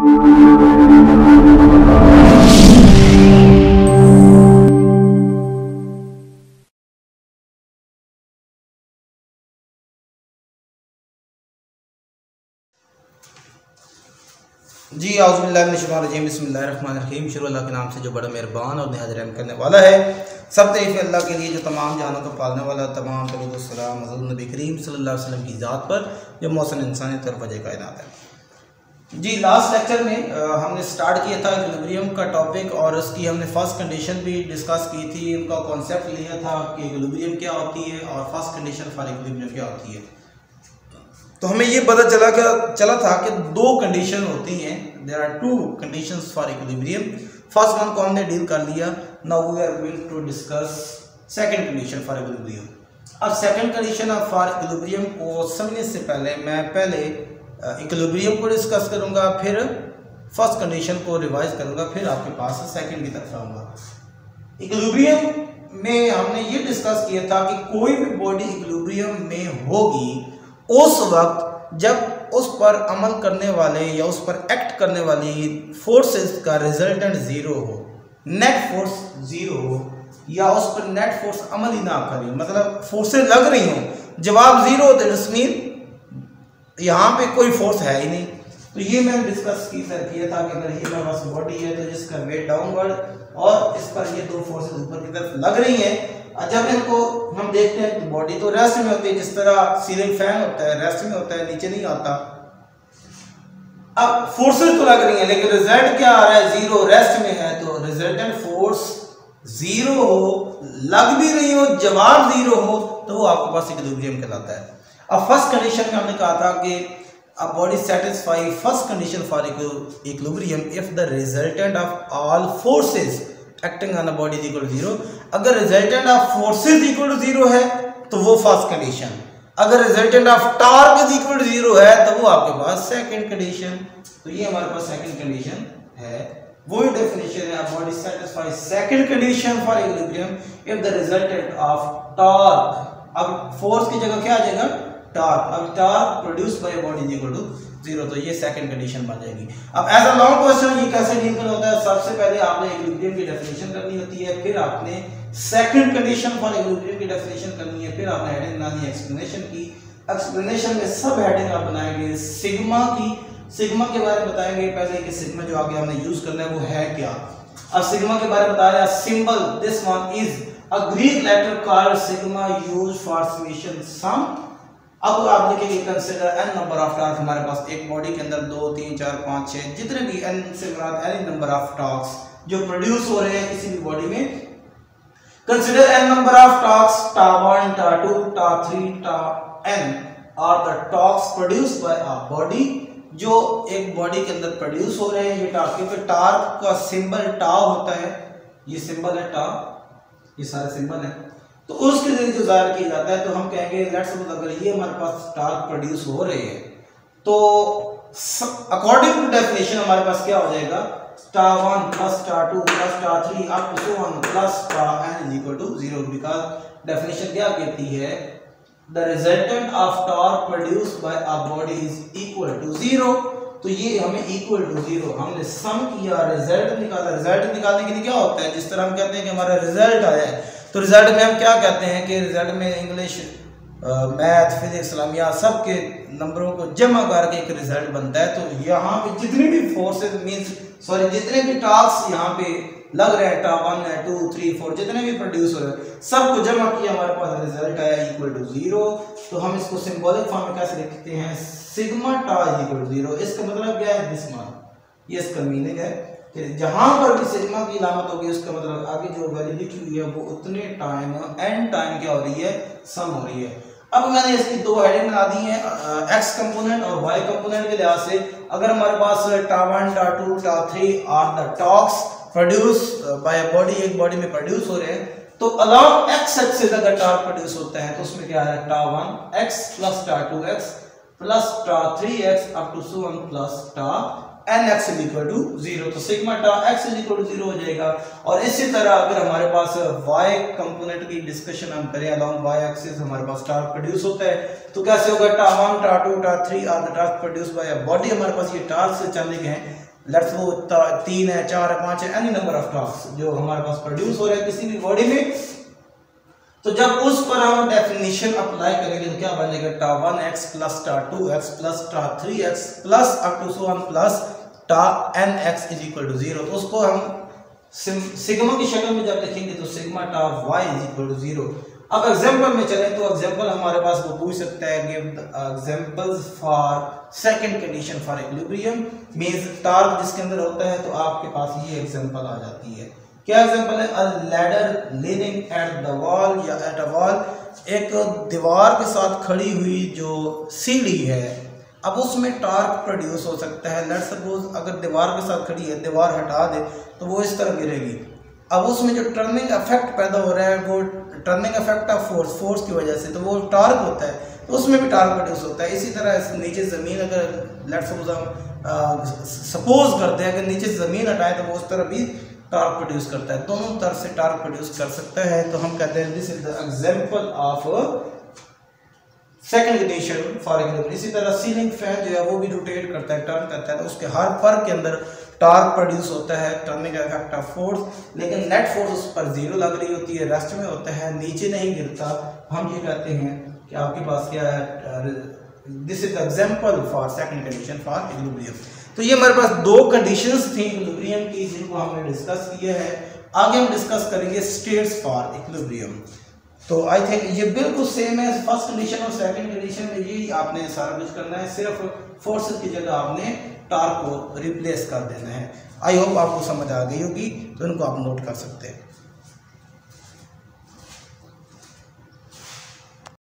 जी आउज़ुबिल्लाहि बिस्मिल्लाहिर्रहमानिर्रहीम। शुरू अल्लाह के नाम से जो बड़ा मेहरबान और नहायत रहम करने वाला है। सब तरीफ़ अल्लाह के लिए जो तमाम जानों को पालने वाला। तमाम दरूद सलाम हज़रत नबी करीम सल्लल्लाहु अलैहि वसल्लम की ज़ात पर जो मौसन इंसानियत और वजह कायनात है। जी लास्ट लेक्चर में हमने स्टार्ट किया था इक्विलिब्रियम का टॉपिक और उसकी हमने फर्स्ट कंडीशन भी डिस्कस की थी। उनका कॉन्सेप्ट लिया था कि इक्विलिब्रियम क्या होती है और फर्स्ट कंडीशन फॉर इक्विलिब्रियम क्या होती है। तो हमें ये पता चला था कि दो कंडीशन होती हैं। There are two conditions for equilibrium. First one को हमने डील कर लिया। Now we are going to discuss second condition for equilibrium. अब second condition of for equilibrium को समझने से पहले मैं इक्विलिब्रियम को डिस्कस करूंगा, फिर फर्स्ट कंडीशन को रिवाइज करूंगा, फिर आपके पास सेकंड की तरफ आऊंगा। इक्विलिब्रियम में हमने ये डिस्कस किया था कि कोई भी बॉडी इक्विलिब्रियम में होगी उस वक्त जब उस पर अमल करने वाले या उस पर एक्ट करने वाली फोर्सेस का रिजल्टेंट जीरो हो, नेट फोर्स जीरो हो, या उस पर नेट फोर्स अमल ही ना करे, मतलब फोर्सेस लग रही हो, जवाब जीरो हो, दैट्स मीन यहाँ पे कोई फोर्स है ही नहीं। तो ये मैंने डिस्कस किया था कि अगर ये मेरे पास बॉडी है तो जिसका वेट डाउनवर्ड और इस पर ये दो फोर्सेस ऊपर की तरफ लग रही हैं, जब इनको हम देखते हैं तो बॉडी तो रेस्ट में होती है, जिस तरह सीलिंग फैन होता है रेस्ट में होता है, नीचे नहीं आता। अब फोर्सेस तो लग रही है लेकिन रिजल्ट क्या आ रहा है, जीरो, रेस्ट में है। तो रिजल्टेंट फोर्स जीरो हो, लग भी रही हो, जवाब जीरो हो, तो वो आपके पास इक्विलिब्रियम कहलाता है। अब फर्स्ट कंडीशन में हमने कहा था कि a body satisfy first condition for equilibrium if the resultant of all forces acting on a body is equal to zero. अगर resultant of forces equal to zero है तो वो फर्स्ट कंडीशन, अगर resultant of torque is equal to zero है तो वो आपके पास second condition. तो ये हमारे पास सेकंड कंडीशन है, वही डेफिनेशन है। Body satisfy second condition for equilibrium if the resultant of torque, अब फोर्स की जगह क्या आ जाएगा, टॉर्क। अब torque produce by body is equal to zero, तो ये सेकंड कंडीशन बन जाएगी। अब एज अ लॉन्ग क्वेश्चन ये कैसे डील करना होता है, सबसे पहले आपने इक्विलिब्रियम की डेफिनेशन करनी होती है, फिर आपने सेकंड कंडीशन फॉर इक्विलिब्रियम की डेफिनेशन करनी है, फिर आपने हेडिंग बनानी है एक्सप्लेनेशन की। एक्सप्लेनेशन में सब हेडिंग आप बनाएंगे सिग्मा की, सिग्मा के बारे में बताएंगे पहले कि सिग्मा जो आगे हमने यूज करना है वो है क्या। अब सिग्मा के बारे में बताया symbol, this one is a Greek letter called sigma used for summation sum. अब आप लिखेंगे consider N number of torque. हमारे पास एक बॉडी के अंदर 2 3 4 5 6 जितने भी एन से मुराद एनी नंबर ऑफ टॉर्क्स जो प्रोड्यूस हो रहे हैं किसी भी बॉडी में। Consider N number of torques tau 1 tau 2 tau 3 tau n are the torques produced by a body, जो एक बॉडी के अंदर प्रोड्यूस हो रहे हैं ये टॉर्क। क्योंकि टॉर्क का सिंबल टा होता है, ये सिंबल है टा, ये सारे सिंबल है, तो उसके जरिए जो जाहिर किया जाता है। तो हम कहेंगे लेट्स सपोज अगर ये हमारे पास टॉर्क प्रोड्यूस हो रहे हैं तो अकॉर्डिंग टू डेफिनेशन हमारे पास क्या हो जाएगा, टा 1 प्लस टा 2 plus tau 3 up to 1 plus tau n is equal to 0। Because definition क्या कहती है, the resultant of torque produced by a body is equal to 0। तो ये हमें इक्वल टू 0 हमने सम किया, रिजल्ट निकाला। रिजल्ट निकालने के लिए क्या होता है, जिस तरह हम कहते हैं कि हमारा रिजल्ट आया है तो रिजल्ट में हम क्या कहते हैं कि रिजल्ट में इंग्लिश मैथ फिजिक्स इस्लामिया सब के नंबरों को जमा करके एक रिजल्ट बनता है। तो यहाँ पे जितनी भी फोर्सेस जितने भी टास्क यहाँ पे लग रहे हैं, टा 1 है 2 3 4 जितने भी प्रोड्यूस हो रहे हैं सबको जमा किया, हमारे पास रिजल्ट आया इक्वल टू 0। तो हम इसको सिंबॉलिक फॉर्म में कैसे लिखते हैं, सिग्मा टा इज इक्वल टू 0। इसका मतलब क्या है, दिस मान, ये इसका मीनिंग है कि जहां पर भी सिग्मा की इलामत होगी उसका मतलब आगे जो वैल्यू लिखी हुई है वो उतने टाइम एन टाइम क्या हो रही है, सम हो रही है। अब मैंने इसकी दो हेडिंग बना दी है एक्स कंपोनेंट और वाई कंपोनेंट के लिहाज से। अगर हमारे पास टा 1 tau 2 tau 3 are the torques produce by a body, एक बॉडी में प्रोड्यूस हो रहे हैं, तो अलॉन्ग एक्स एक्सिस अगर टॉर्क प्रोड्यूस होता है तो उसमें क्या है, टा 1 x प्लस टा 2 x plus tau 3 x up to 1 plus tau n x is equal to 0। तो सिग्मा टा x इज इक्वल टू 0 हो जाएगा। और इसी तरह अगर हमारे पास y कंपोनेंट की डिस्कशन हम करें, अलॉन्ग y एक्सिस हमारे पास टॉर्क प्रोड्यूस होता है तो कैसे होगा, टा 1 tau 2 tau 3 are the torque produced by a body. हमारे पास ये टॉर्क से चलने के हैं लेट्स वो 3 है, 4 है, 5 है, एनी नंबर ऑफ टॉर्क्स जो हमारे पास प्रोड्यूस हो रहे हैं किसी भी बॉडी में, तो जब उस पर हम डेफिनेशन अप्लाई करेंगे तो क्या बनेगा, टा 1x प्लस टा 2x plus tau 3x plus up to so on plus tau nx is equal to 0। तो उसको हम सिग्मा की शक्ल में जब लिखेंगे तो सिग्मा टा y इज इक्वल टू 0। अब एग्जांपल में चलें तो एग्जांपल हमारे पास वो पूछ सकता है give the examples for second condition for equilibrium, means torque जिसके अंदर होता है, तो आपके पास ये एग्जांपल आ जाती है। क्या एग्जांपल है, अ ladder leaning at the wall या एट अ वॉल, एक दीवार के साथ खड़ी हुई जो सीढ़ी है, अब उसमें टॉर्क प्रोड्यूस हो सकता है। लेट्स सपोज अगर दीवार के साथ खड़ी है, दीवार हटा दे तो वो इस तरह गिरेगी। अब उसमें जो टर्निंग इफेक्ट पैदा हो रहा है वो टर्निंग इफेक्ट ऑफ फोर्स की वजह से, तो वो टॉर्क होता है, तो उसमें भी टॉर्क प्रोड्यूस होता है। इसी तरह नीचे ज़मीन अगर लेट्स सपोज हम सपोज करते हैं अगर नीचे ज़मीन हटाए तो वो उस तरह भी टॉर्क प्रोड्यूस करता है, दोनों तरफ से टॉर्क प्रोड्यूस कर सकता है। तो हम कहते हैं this is the example of second condition for equilibrium. इसी तरह सीलिंग फैन जो है वो भी रोटेट करता है, टर्न करता है, तो उसके हर पर के अंदर टॉर्क प्रोड्यूस होता है, टर्निंग इफेक्ट ऑफ फोर्स, लेकिन नेट फोर्स उस पर 0 लग रही होती है, रेस्ट में होता है, नीचे नहीं गिरता। हम ये कहते हैं कि आपके पास क्या है, this is the example for second condition for equilibrium. तो ये हमारे पास 2 कंडीशंस थी इक्विलिब्रियम की जिनको हमने डिस्कस किया है। आगे हम डिस्कस करेंगे स्टेट्स फॉर इक्विलिब्रियम। तो आई थिंक ये बिल्कुल सेम है, फर्स्ट कंडीशन और सेकंड कंडीशन में यही आपने सारा कुछ करना है, सिर्फ फोर्सेस की जगह आपने टॉर्क को रिप्लेस कर देना है। आई होप आपको समझ आ गई होगी, तो इनको आप नोट कर सकते हैं।